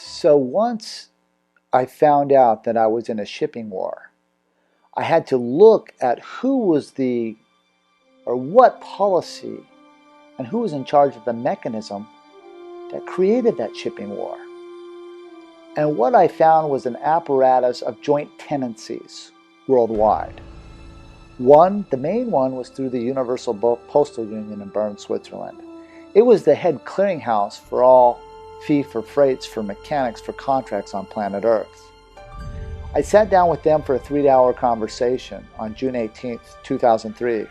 So once I found out that I was in a shipping war, I had to look at who was or what policy and who was in charge of the mechanism that created that shipping war. And what I found was an apparatus of joint tenancies worldwide. The main one was through the Universal Postal Union in Bern, Switzerland. It was the head clearinghouse for all fee for freights for mechanics for contracts on planet Earth. I sat down with them for a 3-hour conversation on June 18th, 2003,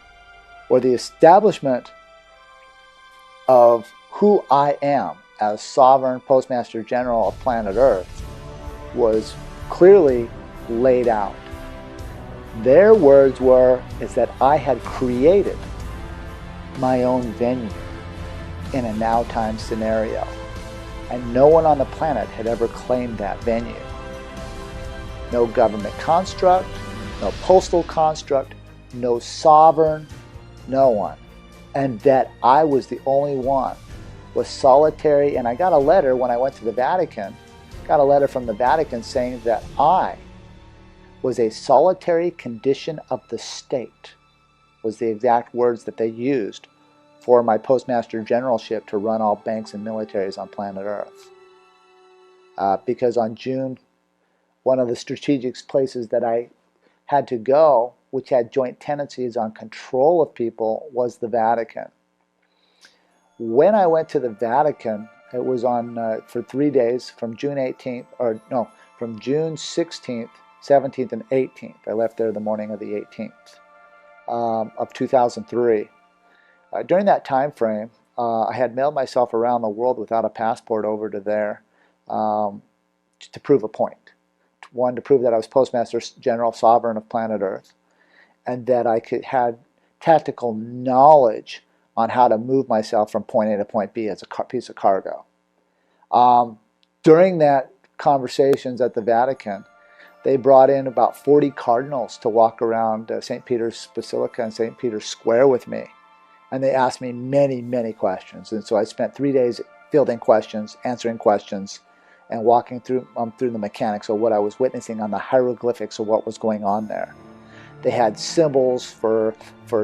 where the establishment of who I am as Sovereign Postmaster General of planet Earth was clearly laid out. Their words is that I had created my own venue in a now-time scenario, and no one on the planet had ever claimed that venue. No government construct, no postal construct, no sovereign, no one. And that I was the only one was solitary. And I got a letter when I went to the Vatican, got a letter from the Vatican saying that I was a solitary condition of the state, was the exact words that they used for my postmaster generalship to run all banks and militaries on planet Earth. Because on June, one of the strategic places that I had to go, which had joint tenancies on control of people, was the Vatican. When I went to the Vatican, it was for 3 days, from June 16th, 17th, and 18th. I left there the morning of the 18th of 2003. During that time frame, I had mailed myself around the world without a passport over to there to prove a point. One, to prove that I was Postmaster General Sovereign of planet Earth, and that I had tactical knowledge on how to move myself from point A to point B as a piece of cargo. During that conversations at the Vatican, they brought in about 40 cardinals to walk around St. Peter's Basilica and St. Peter's Square with me. And they asked me many, many questions. And so I spent 3 days fielding questions, answering questions, and walking through the mechanics of what I was witnessing on the hieroglyphics of what was going on there. They had symbols for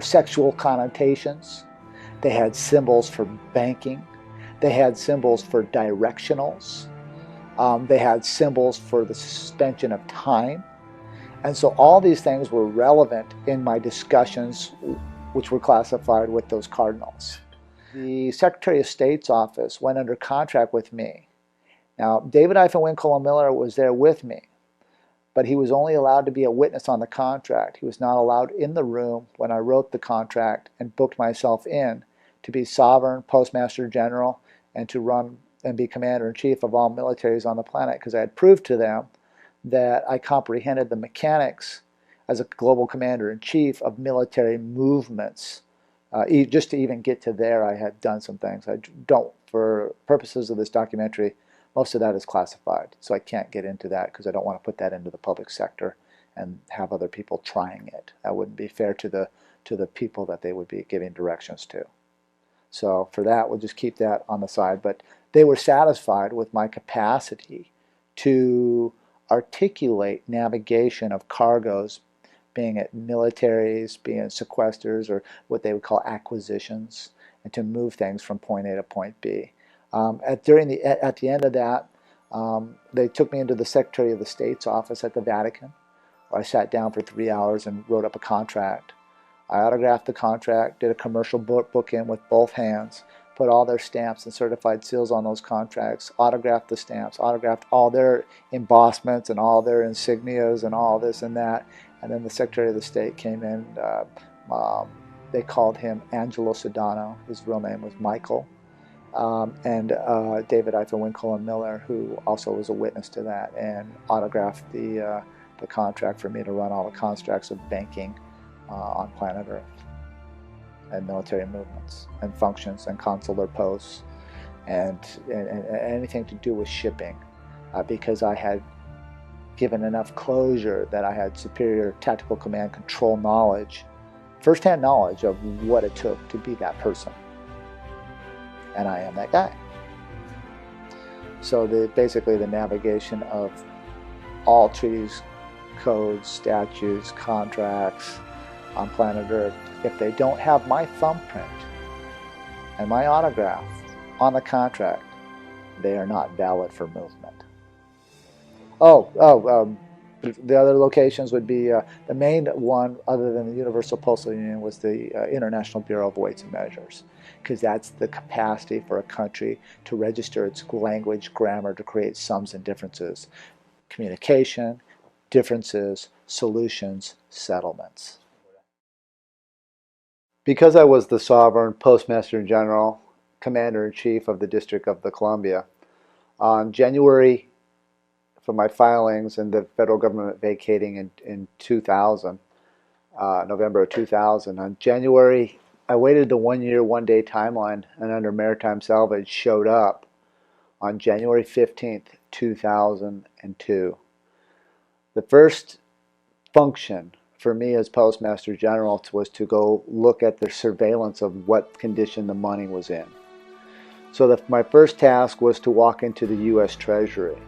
sexual connotations. They had symbols for banking. They had symbols for directionals. They had symbols for the suspension of time. And so all these things were relevant in my discussions, which were classified with those cardinals. The Secretary of State's office went under contract with me. Now, David Winkle Miller was there with me, but he was only allowed to be a witness on the contract. He was not allowed in the room when I wrote the contract and booked myself in to be Sovereign Postmaster General and to run and be Commander-in-Chief of all militaries on the planet, because I had proved to them that I comprehended the mechanics as a global Commander-in-Chief of military movements. Just to even get to there, I had done some things. I don't, for purposes of this documentary, most of that is classified, so I can't get into that because I don't want to put that into the public sector and have other people trying it. That wouldn't be fair to the people that they would be giving directions to. So for that, we'll just keep that on the side. But they were satisfied with my capacity to articulate navigation of cargoes, being at militaries, being sequesters, or what they would call acquisitions, and to move things from point A to point B. At the end of that, they took me into the Secretary of the State's office at the Vatican, where I sat down for 3 hours and wrote up a contract. I autographed the contract, did a commercial book in with both hands, put all their stamps and certified seals on those contracts, autographed the stamps, autographed all their embossments and all their insignias and all this and that. And then the Secretary of the State came in. They called him Angelo Sedano. His real name was Michael. And David Winkle Miller, who also was a witness to that, and autographed the contract for me to run all the constructs of banking on planet Earth, and military movements and functions and consular posts and anything to do with shipping, because I had given enough closure that I had superior tactical command control knowledge, firsthand knowledge of what it took to be that person. And I am that guy. So basically the navigation of all treaties, codes, statutes, contracts on planet Earth, if they don't have my thumbprint and my autograph on the contract, they are not valid for movement. The other locations would be the main one, other than the Universal Postal Union, was the International Bureau of Weights and Measures, because that's the capacity for a country to register its language, grammar, to create sums and differences, communication, differences, solutions, settlements. Because I was the sovereign Postmaster General, Commander-in-Chief of the District of the Columbia, on January, for my filings and the federal government vacating in 2000, November of 2000. On January, I waited the 1 year, 1 day timeline, and under maritime salvage showed up on January 15th, 2002. The first function for me as Postmaster General was to go look at the surveillance of what condition the money was in. So my first task was to walk into the U.S. Treasury.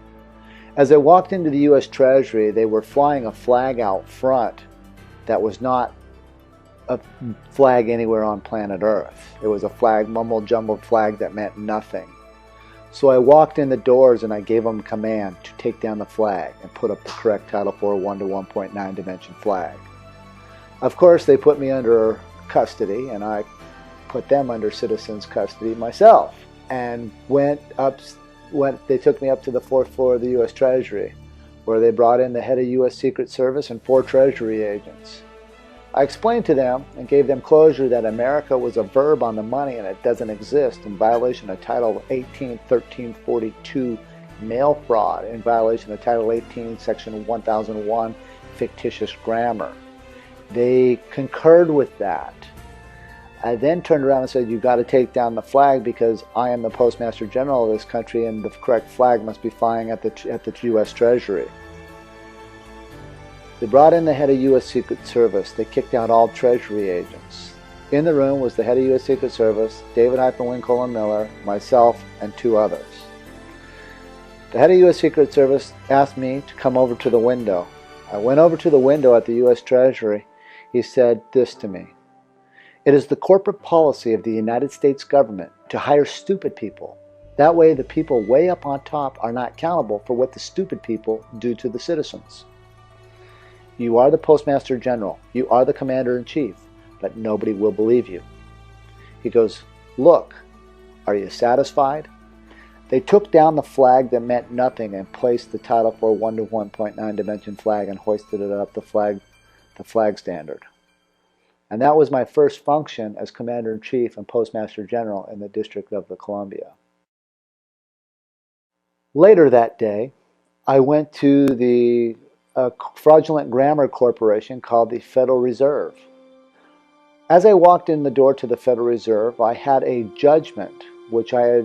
As I walked into the U.S. Treasury, they were flying a flag out front that was not a flag anywhere on planet Earth. It was a flag, mumble-jumbled flag that meant nothing. So I walked in the doors and I gave them command to take down the flag and put up the correct Title IV 1 to 1.9 dimension flag. Of course, they put me under custody, and I put them under citizens' custody myself, and they took me up to the 4th floor of the U.S. Treasury, where they brought in the head of U.S. Secret Service and 4 Treasury agents. I explained to them and gave them closure that America was a verb on the money and it doesn't exist, in violation of Title 18, 1342, mail fraud, in violation of Title 18, Section 1001, fictitious grammar. They concurred with that. I then turned around and said, you've got to take down the flag because I am the Postmaster General of this country and the correct flag must be flying at the U.S. Treasury. They brought in the head of U.S. Secret Service. They kicked out all Treasury agents. In the room was the head of U.S. Secret Service, David Winkle and Miller, myself, and 2 others. The head of U.S. Secret Service asked me to come over to the window. I went over to the window at the U.S. Treasury. He said this to me: "It is the corporate policy of the United States government to hire stupid people. That way the people way up on top are not accountable for what the stupid people do to the citizens. You are the Postmaster General. You are the Commander-in-Chief, but nobody will believe you." He goes, "Look, are you satisfied?" They took down the flag that meant nothing and placed the Title IV 1 to 1.9 dimension flag and hoisted it up the flag standard. And that was my first function as Commander-in-Chief and Postmaster General in the District of the Columbia. Later that day, I went to the fraudulent grammar corporation called the Federal Reserve. As I walked in the door to the Federal Reserve, I had a judgment, which I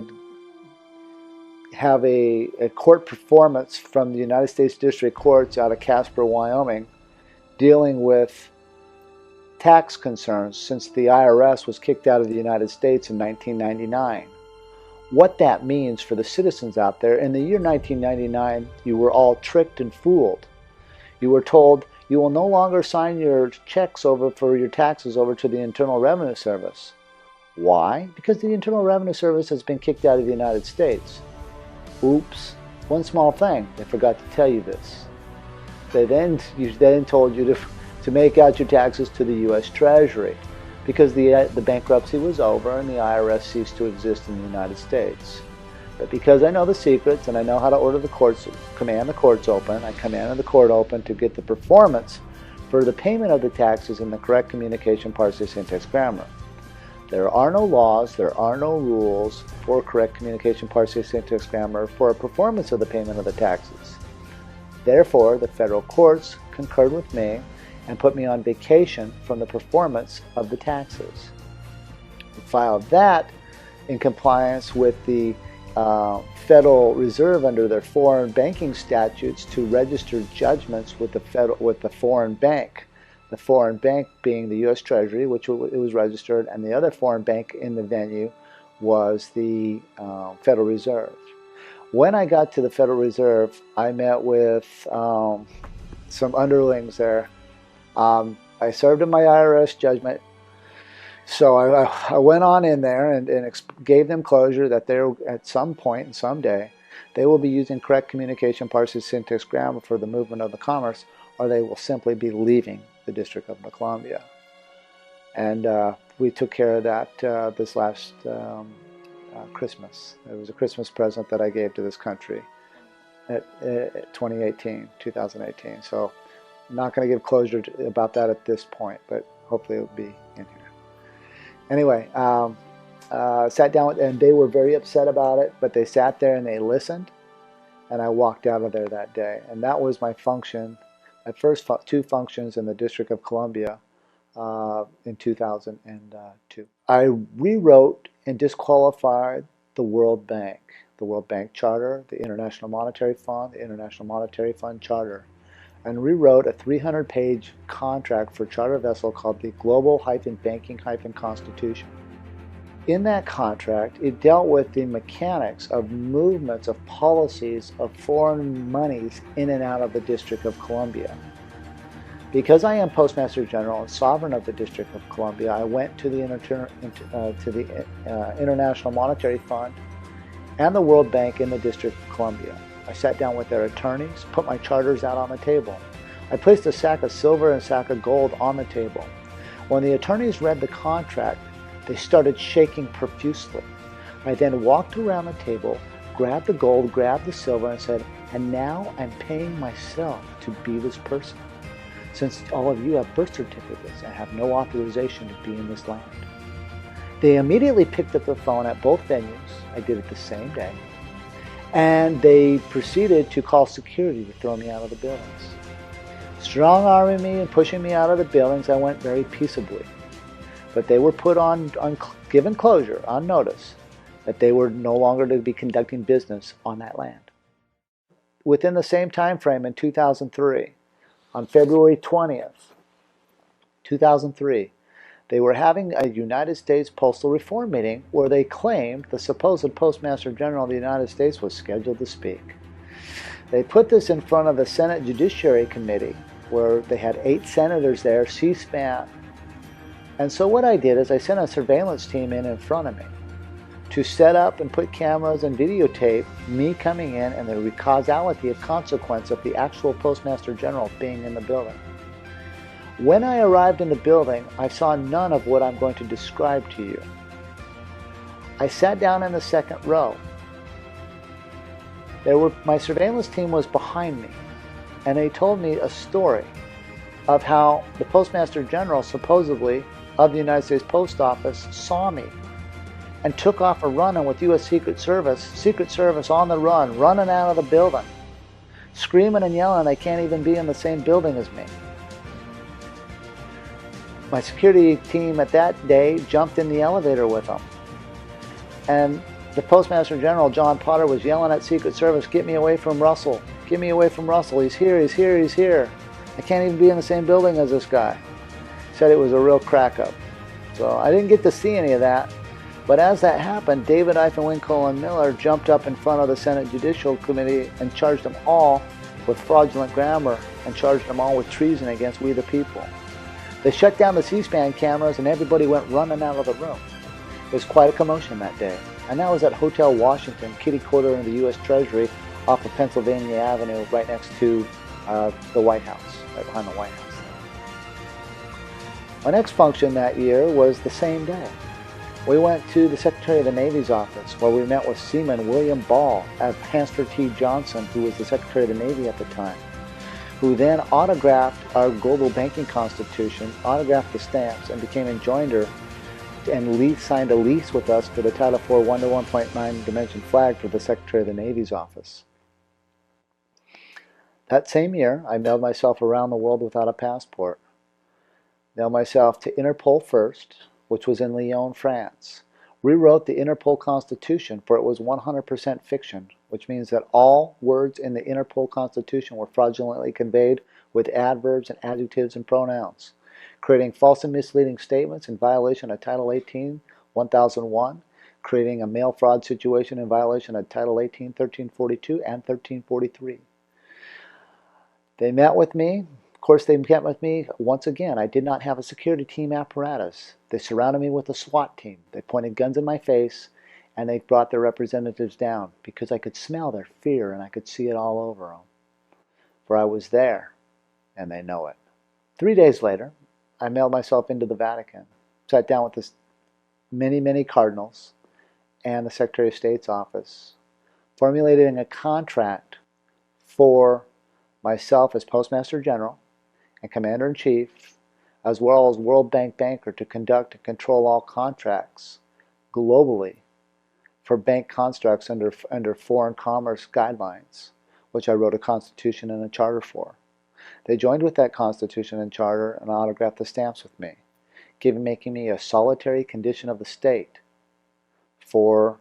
have a court performance from the United States District Courts out of Casper, Wyoming, dealing with tax concerns since the IRS was kicked out of the United States in 1999. What that means for the citizens out there: in the year 1999, you were all tricked and fooled. You were told you will no longer sign your checks over for your taxes over to the Internal Revenue Service. Why? Because the Internal Revenue Service has been kicked out of the United States. Oops, one small thing, they forgot to tell you this. They then told you to make out your taxes to the U.S. Treasury because the bankruptcy was over and the IRS ceased to exist in the United States. But because I know the secrets and I know how to order the courts, command the courts open, I commanded the court open to get the performance for the payment of the taxes in the correct communication, parsing, syntax, grammar. There are no laws, there are no rules for correct communication, parsing, syntax, grammar for a performance of the payment of the taxes. Therefore, the federal courts concurred with me and put me on vacation from the performance of the taxes. We filed that in compliance with the Federal Reserve under their foreign banking statutes to register judgments with the foreign bank. The foreign bank being the U.S. Treasury, which it was registered, and the other foreign bank in the venue was the Federal Reserve. When I got to the Federal Reserve, I met with some underlings there. I served in my IRS judgment. So I went on in there and gave them closure that they're at some point and someday they will be using correct communication, parsing, syntax, grammar for the movement of the commerce, or they will simply be leaving the District of Columbia. And we took care of that this last Christmas. It was a Christmas present that I gave to this country at 2018. So I'm not going to give closure about that at this point, but hopefully it'll be in here. Anyway, sat down and they were very upset about it, but they sat there and they listened, and I walked out of there that day. And that was my function, my first two functions in the District of Columbia in 2002. I rewrote and disqualified the World Bank Charter, the International Monetary Fund, the International Monetary Fund Charter, and rewrote a 300-page contract for charter vessel called the Global-Banking-Constitution. In that contract, it dealt with the mechanics of movements of policies of foreign monies in and out of the District of Columbia. Because I am Postmaster General and sovereign of the District of Columbia, I went to the International Monetary Fund and the World Bank in the District of Columbia. I sat down with their attorneys, put my charters out on the table. I placed a sack of silver and a sack of gold on the table. When the attorneys read the contract, they started shaking profusely. I then walked around the table, grabbed the gold, grabbed the silver, and said, "And now I'm paying myself to be this person, since all of you have birth certificates and have no authorization to be in this land." They immediately picked up the phone at both venues. I did it the same day. And they proceeded to call security to throw me out of the buildings. Strong-arming me and pushing me out of the buildings, I went very peaceably. But they were put on given closure, on notice, that they were no longer to be conducting business on that land. Within the same time frame in 2003, on February 20th, 2003, they were having a United States Postal Reform meeting where they claimed the supposed Postmaster General of the United States was scheduled to speak. They put this in front of the Senate Judiciary Committee, where they had 8 senators there, C-SPAN. And so what I did is I sent a surveillance team in front of me to set up and put cameras and videotape me coming in and the causality of consequence of the actual Postmaster General being in the building. When I arrived in the building, I saw none of what I'm going to describe to you. I sat down in the second row. My surveillance team was behind me, and they told me a story of how the Postmaster General, supposedly, of the United States Post Office saw me and took off a running with U.S. Secret Service on the run, running out of the building, screaming and yelling, "I can't even be in the same building as me." My security team at that day jumped in the elevator with them. And the Postmaster General, John Potter, was yelling at Secret Service, "Get me away from Russell. Get me away from Russell. He's here, he's here, he's here. I can't even be in the same building as this guy." Said it was a real crack-up. So I didn't get to see any of that. But as that happened, David Winkle and Miller jumped up in front of the Senate Judicial Committee and charged them all with fraudulent grammar and charged them all with treason against we the people. They shut down the C-SPAN cameras and everybody went running out of the room. It was quite a commotion that day. And that was at Hotel Washington, kitty corner in the U.S. Treasury off of Pennsylvania Avenue, right next to the White House, right behind the White House. My next function that year was the same day. We went to the Secretary of the Navy's office where we met with Seaman William Ball at Hansford T. Johnson, who was the Secretary of the Navy at the time, who then autographed our Global Banking Constitution, autographed the stamps, and became enjoinder and signed a lease with us for the Title IV 1-to-1.9 dimension flag for the Secretary of the Navy's office. That same year, I mailed myself around the world without a passport. Mailed myself to Interpol first, which was in Lyon, France. Rewrote the Interpol Constitution, for it was 100% fiction, which means that all words in the Interpol Constitution were fraudulently conveyed with adverbs and adjectives and pronouns, creating false and misleading statements in violation of Title 18, 1001, creating a mail fraud situation in violation of Title 18, 1342, and 1343. They met with me. Of course, they met with me. Once again, I did not have a security team apparatus. They surrounded me with a SWAT team. They pointed guns in my face, and they brought their representatives down because I could smell their fear and I could see it all over them. For I was there, and they know it. 3 days later, I mailed myself into the Vatican, sat down with many, many cardinals and the Secretary of State's office, formulating a contract for myself as Postmaster General and Commander-in-Chief, as well as World Bank banker, to conduct and control all contracts globally for bank constructs under foreign commerce guidelines, which I wrote a constitution and a charter for. They joined with that constitution and charter and autographed the stamps with me, making me a solitary condition of the state for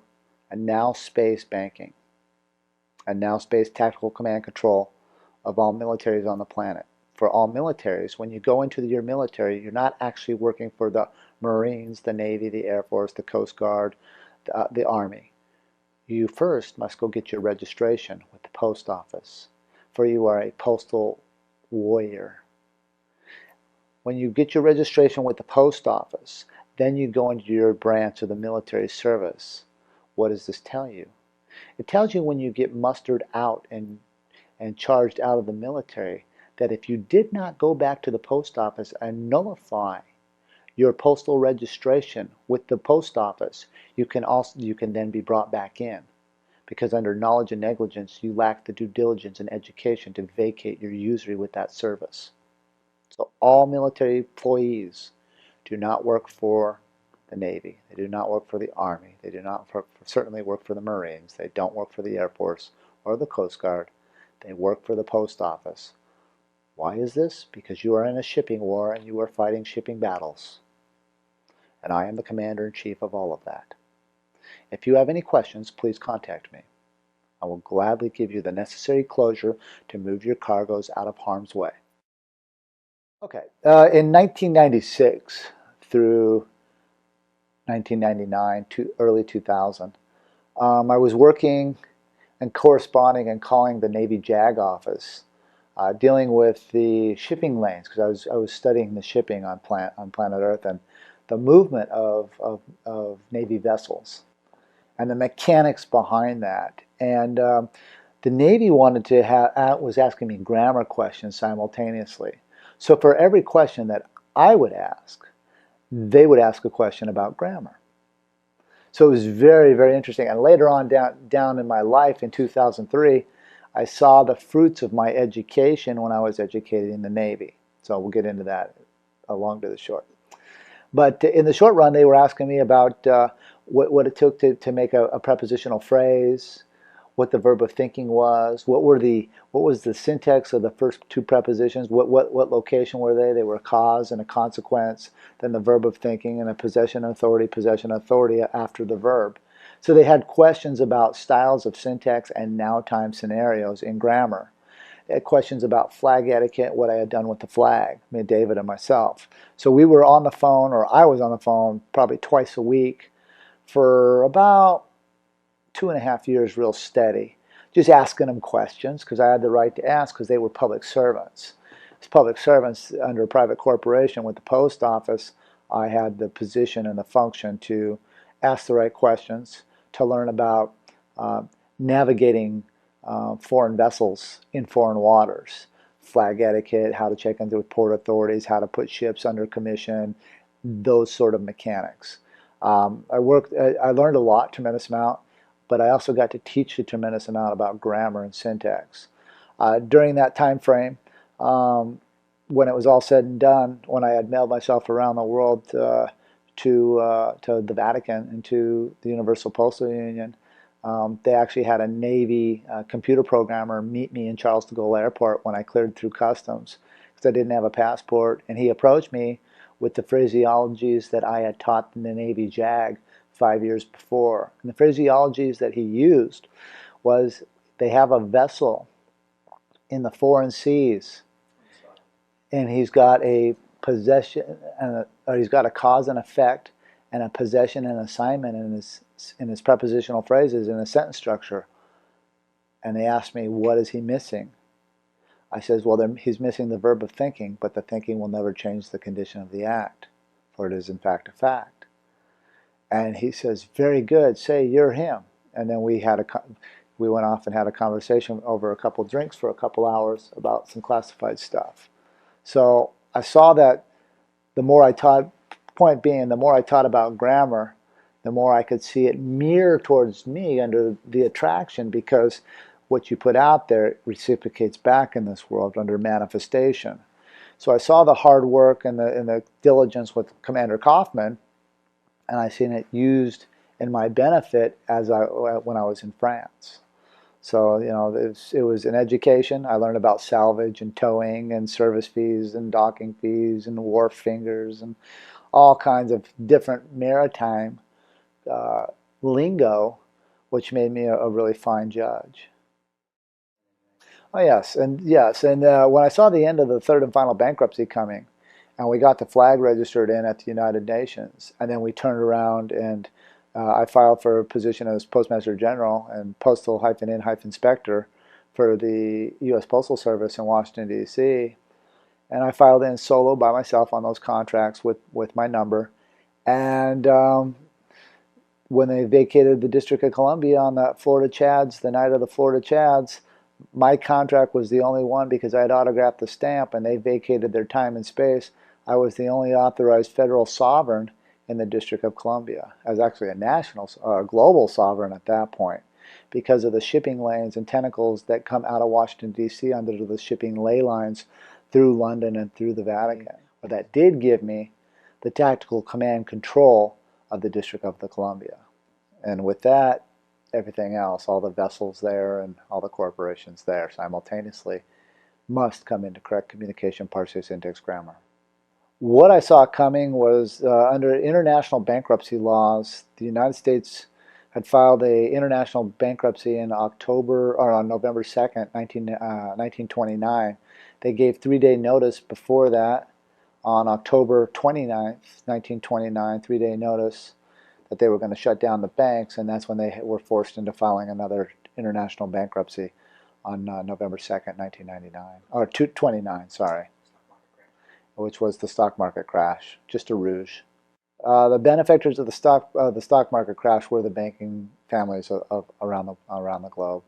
a now space banking, a now space tactical command control of all militaries on the planet. For all militaries, when you go into your military, you're not actually working for the Marines, the Navy, the Air Force, the Coast Guard, the Army. You first must go get your registration with the post office, for you are a postal warrior. When you get your registration with the post office, then you go into your branch of the military service. What does this tell you? It tells you when you get mustered out and charged out of the military, that if you did not go back to the post office and nullify your postal registration with the post office, you can then be brought back in, because under knowledge and negligence you lack the due diligence and education to vacate your usury with that service. So all military employees do not work for the Navy, they do not work for the Army, they do not certainly work for the Marines, they don't work for the Air Force or the Coast Guard, they work for the post office. Why is this? Because you are in a shipping war and you are fighting shipping battles. And I am the Commander-in-Chief of all of that. If you have any questions, please contact me. I will gladly give you the necessary closure to move your cargoes out of harm's way. Okay, in 1996 through 1999 to early 2000, I was working and corresponding and calling the Navy JAG office, dealing with the shipping lanes, because I was studying the shipping on planet Earth and the movement of Navy vessels and the mechanics behind that. And the Navy wanted to was asking me grammar questions simultaneously. So for every question that I would ask, they would ask a question about grammar. So it was very, very interesting. And later on down in my life in 2003, I saw the fruits of my education when I was educated in the Navy. So we'll get into that along to the short. But in the short run, they were asking me about what it took to make a prepositional phrase, what the verb of thinking was, what was the syntax of the first two prepositions, what location were they? They were a cause and a consequence, then the verb of thinking, and a possession authority after the verb. So they had questions about styles of syntax and now time scenarios in grammar. They had questions about flag etiquette, what I had done with the flag, me, David, and myself. So we were on the phone, or I was on the phone probably twice a week for about 2.5 years, real steady, just asking them questions, because I had the right to ask, because they were public servants. As public servants under a private corporation with the post office, I had the position and the function to ask the right questions, to learn about navigating foreign vessels in foreign waters, flag etiquette, how to check into with port authorities, how to put ships under commission, those sort of mechanics. I learned a lot, tremendous amount, but I also got to teach a tremendous amount about grammar and syntax. During that time frame, when it was all said and done, when I had mailed myself around the world to the Vatican and to the Universal Postal Union, they actually had a Navy computer programmer meet me in Charles de Gaulle Airport when I cleared through customs, because I didn't have a passport, and he approached me with the phraseologies that I had taught in the Navy JAG 5 years before. And the phraseologies that he used was, they have a vessel in the foreign seas, and he's got a possession, or he's got a cause and effect, and a possession and assignment in his in his prepositional phrases in a sentence structure. And they asked me, what is he missing? I says, well, he's missing the verb of thinking, but the thinking will never change the condition of the act, for it is in fact a fact. And he says, very good, say you're him. And then we went off and had a conversation over a couple drinks for a couple hours about some classified stuff. So I saw that the more I taught, point being, the more I taught about grammar, the more I could see it mirror towards me under the attraction, because what you put out there reciprocates back in this world under manifestation. So I saw the hard work and the diligence with Commander Kaufman, and I seen it used in my benefit when I was in France. So, you know, it was an education. I learned about salvage and towing and service fees and docking fees and wharf fingers and all kinds of different maritime lingo, which made me a really fine judge. Oh yes, and when I saw the end of the third and final bankruptcy coming, and we got the flag registered in at the United Nations, and then we turned around and I filed for a position as Postmaster General and Postal-in-Inspector for the U.S. Postal Service in Washington, D.C. And I filed in solo by myself on those contracts with my number. And when they vacated the District of Columbia on the Florida Chads, the night of the Florida Chads, my contract was the only one because I had autographed the stamp, and they vacated their time and space. I was the only authorized federal sovereign in the District of Columbia. I was actually a national, global sovereign at that point because of the shipping lanes and tentacles that come out of Washington, D.C. under the shipping ley lines through London and through the Vatican. But that did give me the tactical command control of the District of the Columbia. And with that, everything else, all the vessels there and all the corporations there simultaneously must come into correct communication, parsing, syntax, grammar. What I saw coming was under international bankruptcy laws, the United States had filed a international bankruptcy in October or on November 2nd, 1929. They gave 3-day notice before that on October 29th, 1929, 3-day notice that they were going to shut down the banks, and that's when they were forced into filing another international bankruptcy on November 2nd, 1999, or 29, sorry, which was the stock market crash, just a rouge. The benefactors of the stock market crash were the banking families around the globe.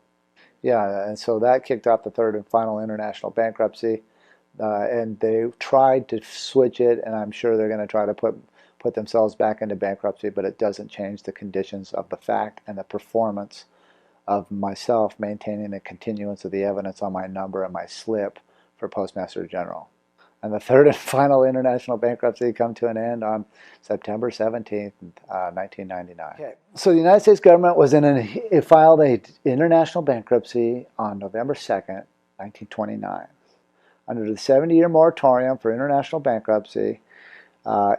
Yeah, and so that kicked off the third and final international bankruptcy, and they tried to switch it, and I'm sure they're going to try to put themselves back into bankruptcy, but it doesn't change the conditions of the fact and the performance of myself maintaining the continuance of the evidence on my number and my slip for Postmaster General. And the third and final international bankruptcy come to an end on September 17th, 1999. Okay. So the United States government was filed an international bankruptcy on November 2nd, 1929. Under the 70-year moratorium for international bankruptcy,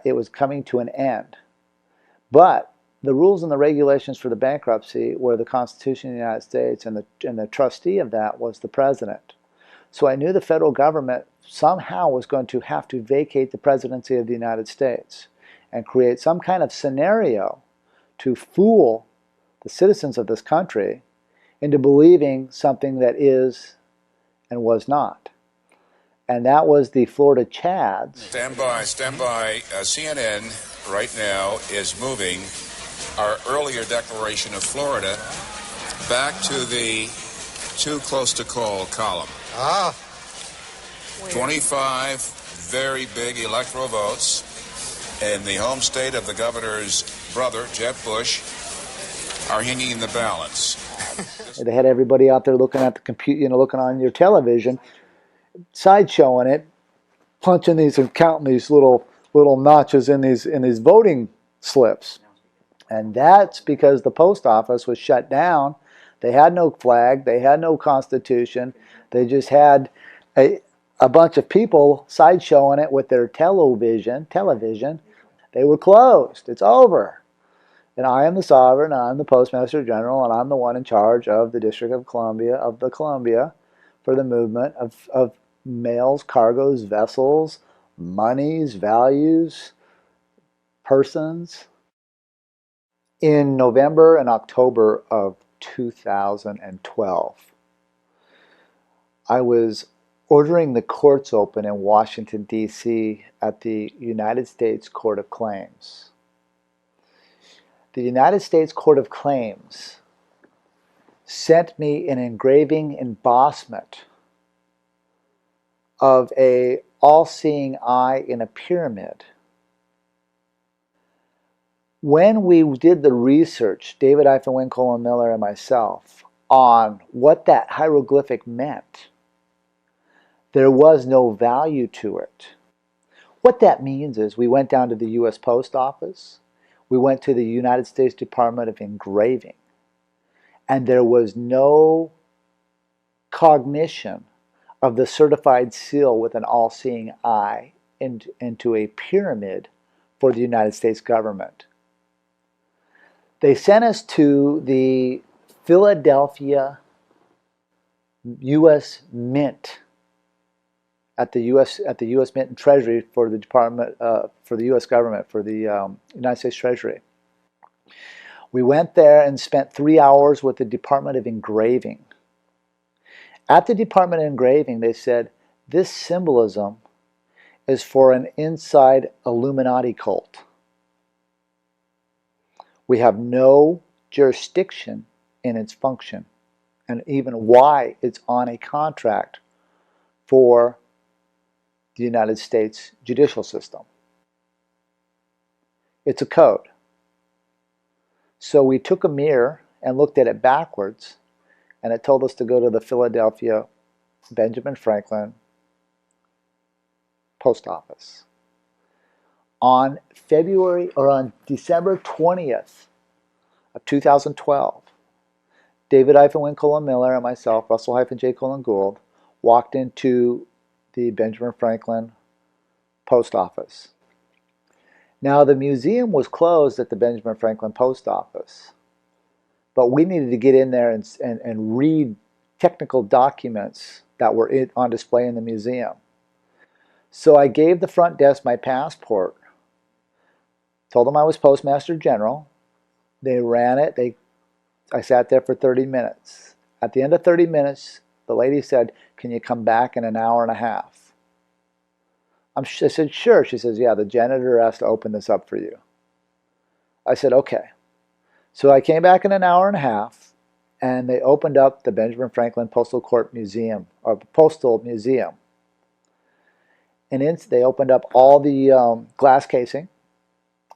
it was coming to an end. But the rules and the regulations for the bankruptcy were the Constitution of the United States, and the trustee of that was the president. So I knew the federal government somehow was going to have to vacate the presidency of the United States and create some kind of scenario to fool the citizens of this country into believing something that is and was not. And that was the Florida Chads. Stand by. CNN right now is moving our earlier declaration of Florida back to the too close to call column. 25 very big electoral votes in the home state of the governor's brother, Jeb Bush, are hanging in the balance. They had everybody out there looking at the computer, looking on your television, sideshowing it, punching these and counting these little notches in these voting slips. And that's because the post office was shut down. They had no flag, they had no constitution, they just had a bunch of people sideshowing it with their television. They were closed. It's over. And I am the sovereign, I'm the Postmaster General, and I'm the one in charge of the District of the Columbia, for the movement of mails, cargoes, vessels, monies, values, persons. In November and October of 2012, I was ordering the courts open in Washington, D.C. at the United States Court of Claims. The United States Court of Claims sent me an engraving embossment of a all-seeing eye in a pyramid. When we did the research, David Winkle Miller and myself, on what that hieroglyphic meant, there was no value to it. What that means is we went down to the U.S. Post Office, we went to the United States Department of Engraving, and there was no cognition of the certified seal with an all-seeing eye into a pyramid for the United States government. They sent us to the Philadelphia U.S. Mint at the U.S. Mint and Treasury for the Department for the U.S. government, for the United States Treasury. We went there and spent 3 hours with the Department of Engraving. At the Department of Engraving, they said, this symbolism is for an inside Illuminati cult. We have no jurisdiction in its function, and even why it's on a contract for the United States judicial system. It's a code. So we took a mirror and looked at it backwards, and it told us to go to the Philadelphia Benjamin Franklin Post Office. On December 20th of 2012, David Winkle Miller and myself, Russell J. Cullen Gould, walked into the Benjamin Franklin Post Office. Now, the museum was closed at the Benjamin Franklin Post Office, but we needed to get in there and read technical documents that were on display in the museum. So I gave the front desk my passport, told them I was Postmaster General. They ran it. I sat there for 30 minutes. At the end of 30 minutes, the lady said, "Can you come back in an hour and a half?" I said, "Sure." She says, "Yeah, the janitor has to open this up for you." I said, "Okay." So I came back in an hour and a half, and they opened up the Benjamin Franklin Postal Court Museum, or Postal Museum. And they opened up all the glass casing,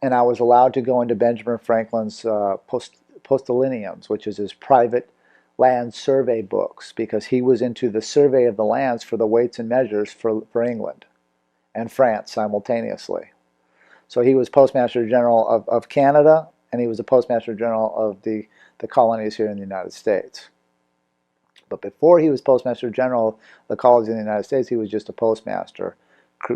and I was allowed to go into Benjamin Franklin's Postalineums, which is his private land survey books, because he was into the survey of the lands for the weights and measures for England and France simultaneously. So he was Postmaster General of Canada, and he was the Postmaster General of the colonies here in the United States. But before he was Postmaster General of the colonies in the United States, he was just a postmaster,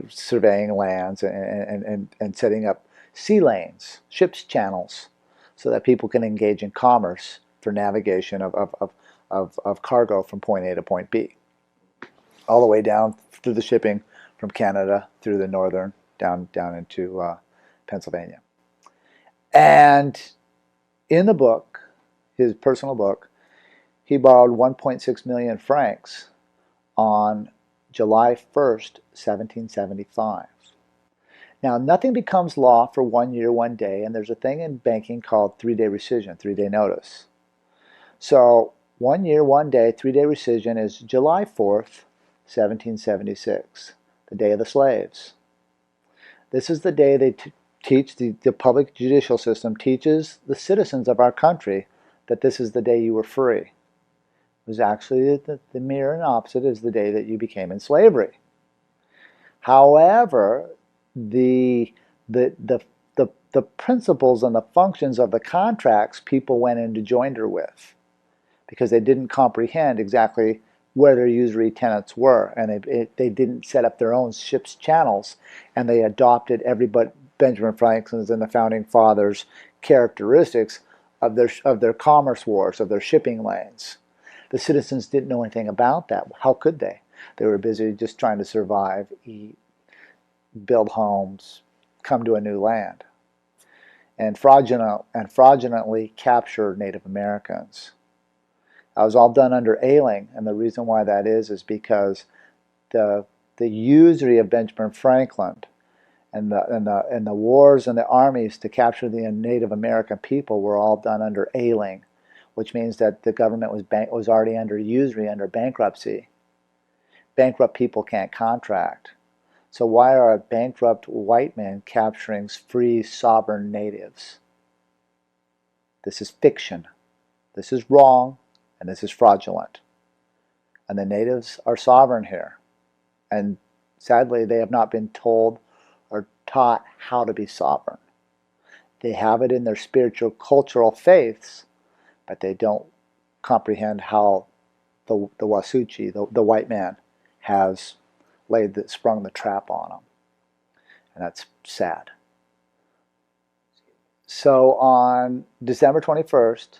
surveying lands and setting up sea lanes, ships channels, so that people can engage in commerce for navigation of cargo from point A to point B, all the way down through the shipping from Canada through the northern down into Pennsylvania. And in the book, his personal book, he borrowed 1.6 million francs on July 1st, 1775. Now, nothing becomes law for 1 year, 1 day, and there's a thing in banking called 3-day rescission, 3-day notice. So 1 year, 1 day, 3-day rescission is July 4th, 1776, the day of the slaves. This is the day they teach, the public judicial system teaches the citizens of our country that this is the day you were free. It was actually the mirror and opposite is the day that you became in slavery. However, the principles and the functions of the contracts people went into joinder with, because they didn't comprehend exactly where their usury tenants were, and they didn't set up their own ship's channels, and they adopted Benjamin Franklin's and the Founding Fathers' characteristics of their commerce wars, of their shipping lanes. The citizens didn't know anything about that. How could they? They were busy just trying to survive, eat, build homes, come to a new land. and fraudulently capture Native Americans. That was all done under Ailing, and the reason why that is because the usury of Benjamin Franklin and the wars and the armies to capture the Native American people were all done under Ailing, which means that the government was already under usury, under bankruptcy. Bankrupt people can't contract. So why are bankrupt white men capturing free sovereign natives? This is fiction. This is wrong, and this is fraudulent. And the natives are sovereign here. And sadly, they have not been told or taught how to be sovereign. They have it in their spiritual, cultural faiths, but they don't comprehend how the Wasuchi, the white man, has sprung the trap on them. And that's sad. So on December 21st,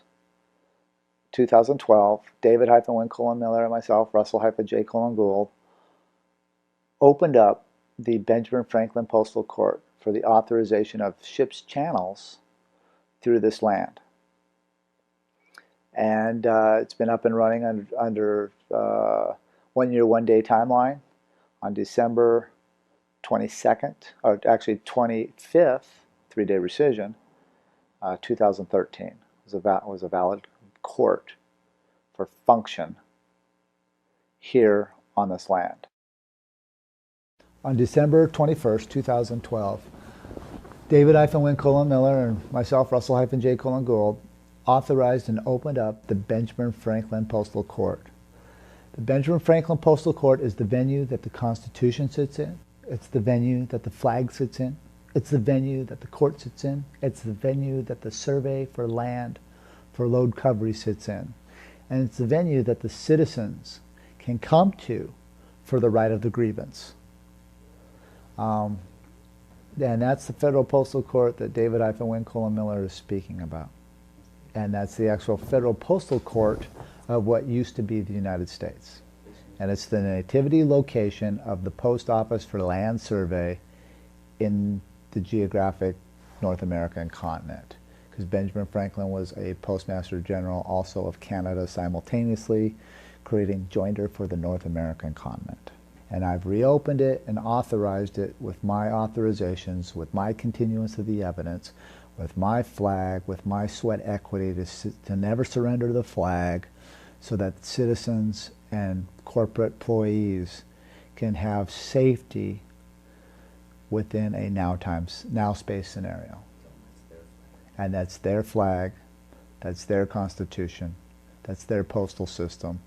2012, David-Win Miller and myself, Russell-J. Gould, opened up the Benjamin Franklin Postal Court for the authorization of ships' channels through this land. And it's been up and running under 1 year, 1 day timeline on December 22nd, or actually 25th, 3 day rescission, 2013. It was a valid court for function here on this land. On December 21st, 2012, David-Win Miller and myself, Russell-J. Gould, authorized and opened up the Benjamin Franklin Postal Court. The Benjamin Franklin Postal Court is the venue that the Constitution sits in. It's the venue that the flag sits in. It's the venue that the court sits in. It's the venue that the survey for land for load recovery sits in. And it's the venue that the citizens can come to for the right of the grievance. And that's the Federal Postal Court that David-Win Miller is speaking about. And that's the actual Federal Postal Court of what used to be the United States. And it's the nativity location of the Post Office for Land Survey in the geographic North American continent. Because Benjamin Franklin was a Postmaster General also of Canada simultaneously, creating joinder for the North American continent. And I've reopened it and authorized it with my authorizations, with my continuance of the evidence, with my flag, with my sweat equity to never surrender the flag, so that citizens and corporate employees can have safety within a now space scenario. And that's their flag, that's their constitution, that's their postal system,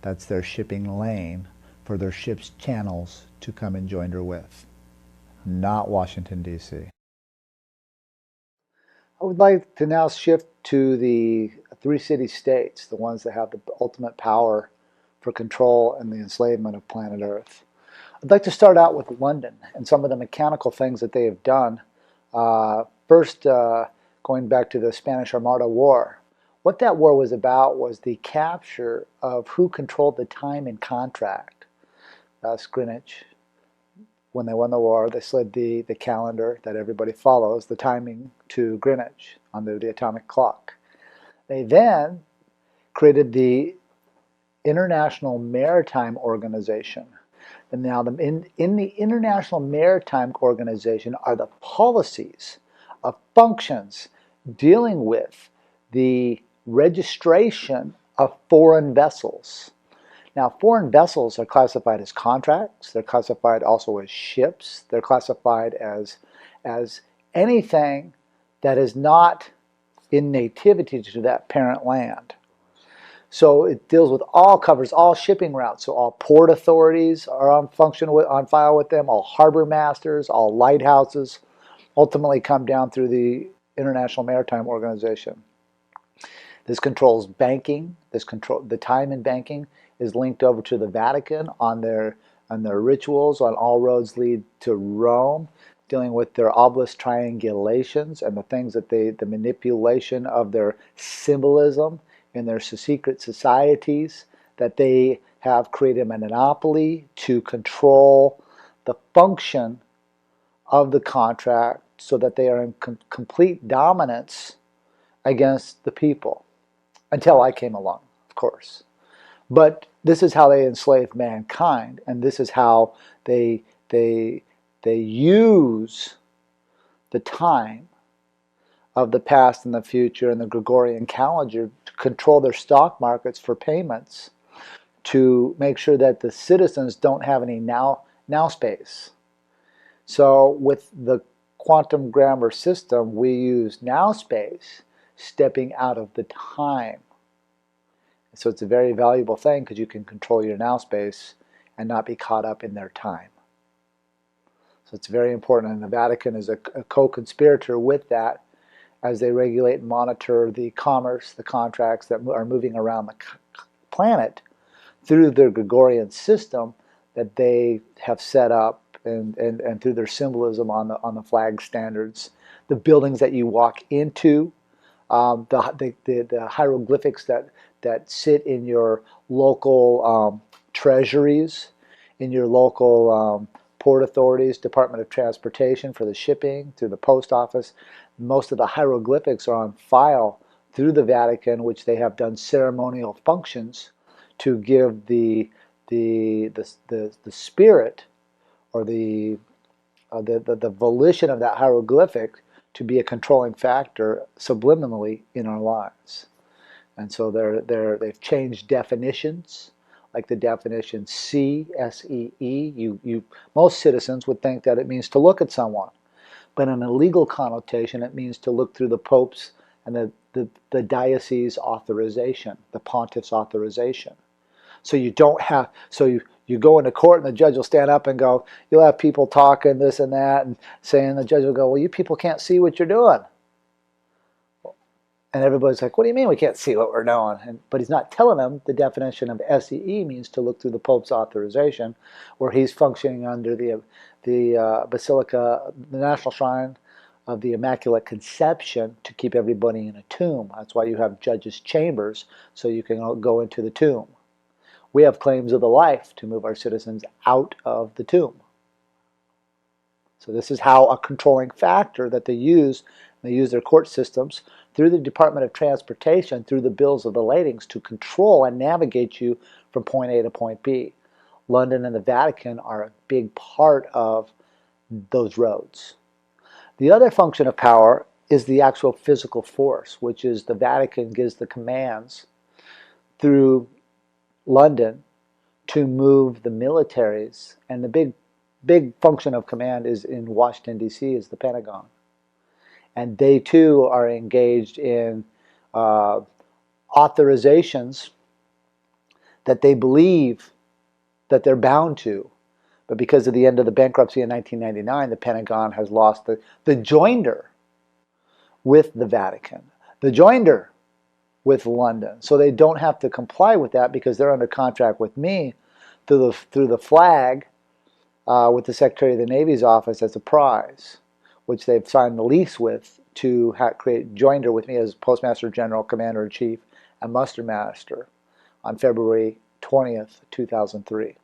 that's their shipping lane for their ship's channels to come in joinder with, not Washington, D.C. I would like to now shift to the 3 city-states, the ones that have the ultimate power for control and the enslavement of planet Earth. I'd like to start out with London and some of the mechanical things that they have done. First, going back to the Spanish Armada War. What that war was about was the capture of who controlled the time and contract. Greenwich. When they won the war, they slid the calendar that everybody follows, the timing, to Greenwich under the atomic clock. They then created the International Maritime Organization. And now in the International Maritime Organization are the policies of functions dealing with the registration of foreign vessels. Now, foreign vessels are classified as contracts. They're classified also as ships. They're classified as anything that is not in nativity to that parent land. So it deals with covers all shipping routes. So all port authorities are on file with them. All harbor masters, all lighthouses, ultimately come down through the International Maritime Organization. This controls banking. The time in banking is linked over to the Vatican on their rituals. On all roads lead to Rome, dealing with their obelisk triangulations and the things that the manipulation of their symbolism in their secret societies, that they have created a monopoly to control the function of the contract so that they are in complete dominance against the people, until I came along, of course. But this is how they enslave mankind, and this is how they use the time of the past and the future and the Gregorian calendar to control their stock markets for payments, to make sure that the citizens don't have any now space. So with the quantum grammar system, we use now space stepping out of the time. So it's a very valuable thing because you can control your now space and not be caught up in their time. So it's very important, and the Vatican is a co-conspirator with that as they regulate and monitor the commerce, the contracts that are moving around the planet through their Gregorian system that they have set up, and through their symbolism on the flag standards, the buildings that you walk into, the hieroglyphics that sit in your local treasuries, in your local port authorities, Department of Transportation for the shipping, through the post office. Most of the hieroglyphics are on file through the Vatican, which they have done ceremonial functions to give the spirit, or the volition of that hieroglyphic to be a controlling factor subliminally in our lives. And so they've changed definitions, like the definition see, S-E-E. Most citizens would think that it means to look at someone, but in a legal connotation, it means to look through the Pope's and the diocese authorization, the pontiff's authorization. So you don't have, so you go into court and the judge will stand up and go, you'll have people talking this and that and saying, the judge will go, well, you people can't see what you're doing. And everybody's like, what do you mean we can't see what we're doing? But he's not telling them the definition of SEE means to look through the Pope's authorization, where he's functioning under the Basilica, the National Shrine of the Immaculate Conception, to keep everybody in a tomb. That's why you have judges' chambers, so you can go into the tomb. We have claims of the life to move our citizens out of the tomb. So this is how a controlling factor that they use their court systems through the Department of Transportation, through the bills of the ladings, to control and navigate you from point A to point B. London and the Vatican are a big part of those roads. The other function of power is the actual physical force, which is the Vatican gives the commands through London to move the militaries, and the big function of command is in Washington, D.C., is the Pentagon. And they too are engaged in authorizations that they believe that they're bound to. But because of the end of the bankruptcy in 1999, the Pentagon has lost the joinder with the Vatican, the joinder with London. So they don't have to comply with that because they're under contract with me through the flag with the Secretary of the Navy's office as a prize, which they've signed the lease with to create joinder with me as Postmaster General, Commander-in-Chief, and Muster Master on February 20th, 2003.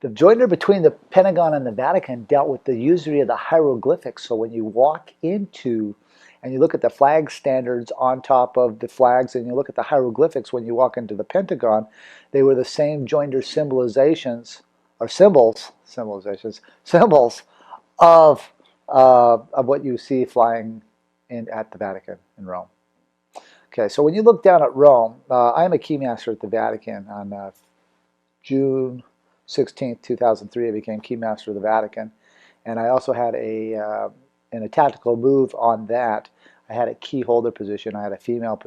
The joinder between the Pentagon and the Vatican dealt with the usury of the hieroglyphics. So when you walk into and you look at the flag standards on top of the flags, and you look at the hieroglyphics when you walk into the Pentagon, they were the same joinder symbolizations, or symbols of what you see flying at the Vatican in Rome. Okay, so when you look down at Rome, I am a keymaster at the Vatican. On June 16th, 2003, I became keymaster of the Vatican, and I also had in a tactical move on that, I had a key holder position. I had a female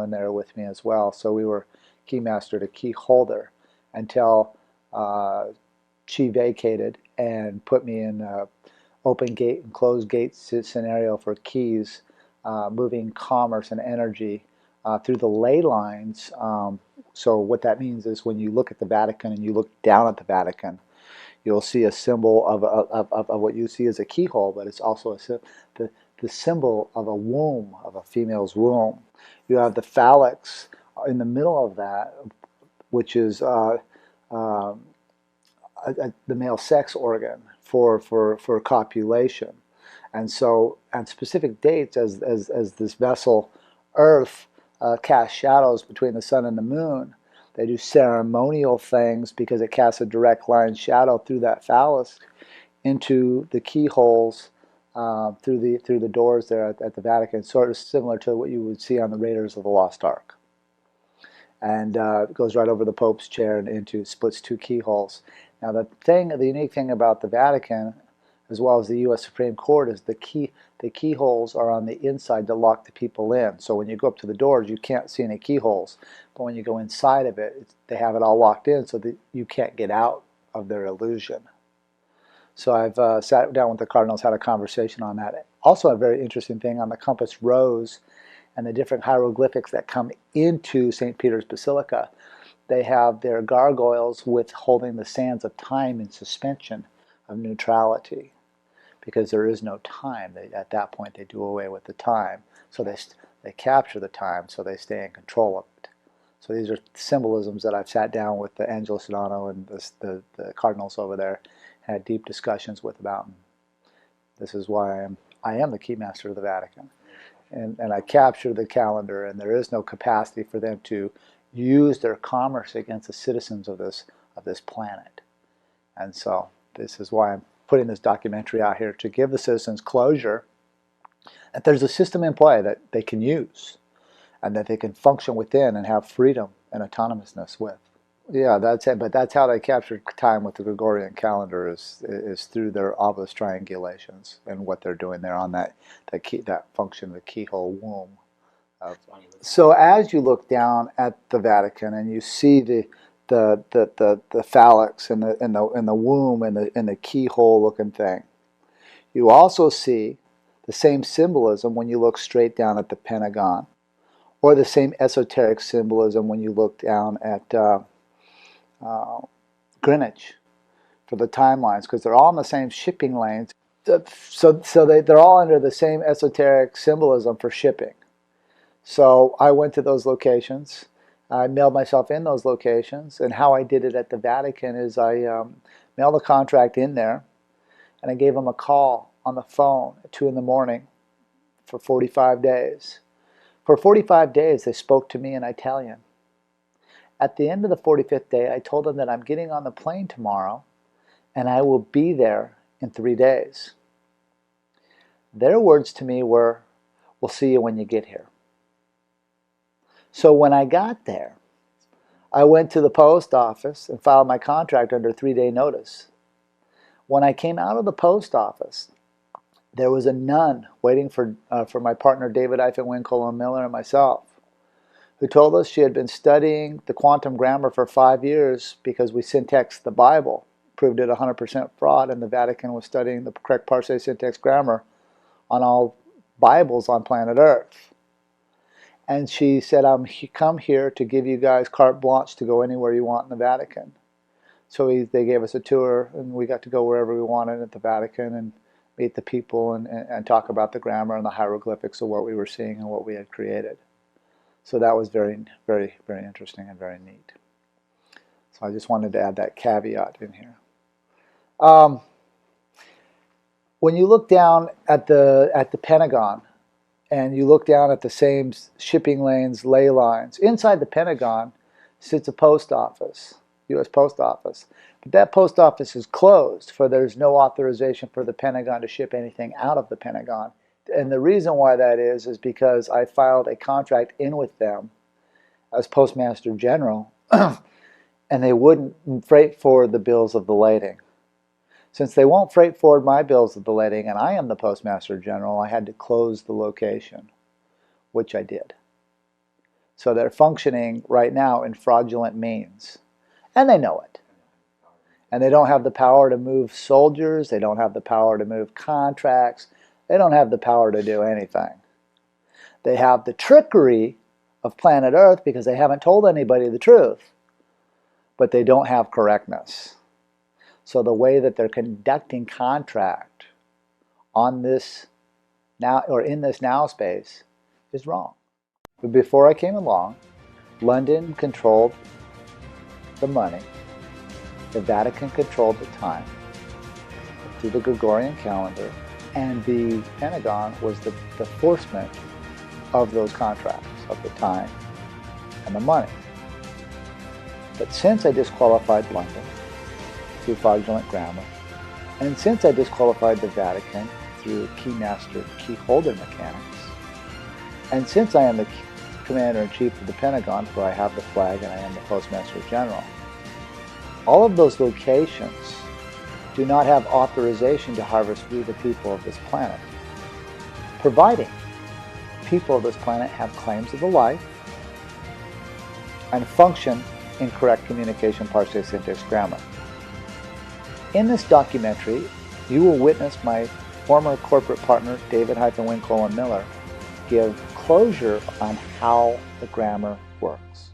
in there with me as well, so we were keymaster to key holder until she vacated and put me in open gate and closed gate scenario for keys, moving commerce and energy through the ley lines. So what that means is when you look at the Vatican and you look down at the Vatican, you'll see a symbol of what you see as a keyhole, but it's also the symbol of a womb, of a female's womb. You have the phalanx in the middle of that, which is the male sex organ for copulation. And so on specific dates, as this vessel Earth casts shadows between the sun and the moon, they do ceremonial things because it casts a direct line shadow through that phallus into the keyholes through the doors there at the Vatican, sort of similar to what you would see on the Raiders of the Lost Ark. And it goes right over the Pope's chair and splits two keyholes. Now the unique thing about the Vatican, as well as the U.S. Supreme Court, is the keyholes are on the inside to lock the people in. So when you go up to the doors, you can't see any keyholes. But when you go inside of it, they have it all locked in so that you can't get out of their illusion. So I've sat down with the cardinals, had a conversation on that. Also a very interesting thing on the compass rose and the different hieroglyphics that come into St. Peter's Basilica. They have their gargoyles with holding the sands of time in suspension of neutrality, because there is no time. At that point they do away with the time. So they capture the time, so they stay in control of it. So these are symbolisms that I've sat down with the Angelo Sedano and the cardinals over there, had deep discussions with about. This is why I am the keymaster of the Vatican. And I capture the calendar, and there is no capacity for them to use their commerce against the citizens of this planet. And so this is why I'm putting this documentary out here, to give the citizens closure that there's a system in play that they can use and that they can function within and have freedom and autonomousness with. Yeah, that's it. But that's how they capture time with the Gregorian calendar, is through their obelisk triangulations and what they're doing there on that function, the keyhole womb. So as you look down at the Vatican and you see the phalanx and the womb and the keyhole looking thing, you also see the same symbolism when you look straight down at the Pentagon, or the same esoteric symbolism when you look down at Greenwich for the timelines, because they're all in the same shipping lanes. So they're all under the same esoteric symbolism for shipping. So I went to those locations. I mailed myself in those locations, and how I did it at the Vatican is I mailed a contract in there, and I gave them a call on the phone at 2 in the morning for 45 days. For 45 days, they spoke to me in Italian. At the end of the 45th day, I told them that I'm getting on the plane tomorrow, and I will be there in 3 days. Their words to me were, "We'll see you when you get here." So when I got there, I went to the post office and filed my contract under 3-day notice. When I came out of the post office, there was a nun waiting for my partner David Eifenwinkle Miller and myself, who told us she had been studying the quantum grammar for 5 years because we syntexed the Bible, proved it 100% fraud, and the Vatican was studying the correct parse syntax grammar on all Bibles on planet Earth. And she said, "I'm come here to give you guys carte blanche to go anywhere you want in the Vatican." So they gave us a tour, and we got to go wherever we wanted at the Vatican and meet the people and talk about the grammar and the hieroglyphics of what we were seeing and what we had created. So that was very, very, very interesting and very neat. So I just wanted to add that caveat in here. When you look down at the Pentagon, and you look down at the same shipping lanes, ley lines, inside the Pentagon sits a post office, U.S. Post Office. But that post office is closed, for there's no authorization for the Pentagon to ship anything out of the Pentagon. And the reason why that is because I filed a contract in with them as Postmaster General, and they wouldn't freight forward the bills of the lading. Since they won't freight forward my bills of the lading, and I am the Postmaster General, I had to close the location, which I did. So they're functioning right now in fraudulent means, and they know it. And they don't have the power to move soldiers, they don't have the power to move contracts, they don't have the power to do anything. They have the trickery of planet Earth because they haven't told anybody the truth, but they don't have correctness. So the way that they're conducting contract on this now, or in this now space, is wrong. But before I came along, London controlled the money, the Vatican controlled the time through the Gregorian calendar, And the Pentagon was the enforcement of those contracts, of the time and the money. But since I disqualified London through fraudulent grammar, and since I disqualified the Vatican through keymaster, key holder mechanics, and since I am the Commander-in-Chief of the Pentagon, for I have the flag and I am the Postmaster General, all of those locations do not have authorization to harvest we the people of this planet, providing people of this planet have claims of the life and function in correct communication, parsing, syntax, grammar. In this documentary, you will witness my former corporate partner, David-Winkle and Miller, give closure on how the grammar works.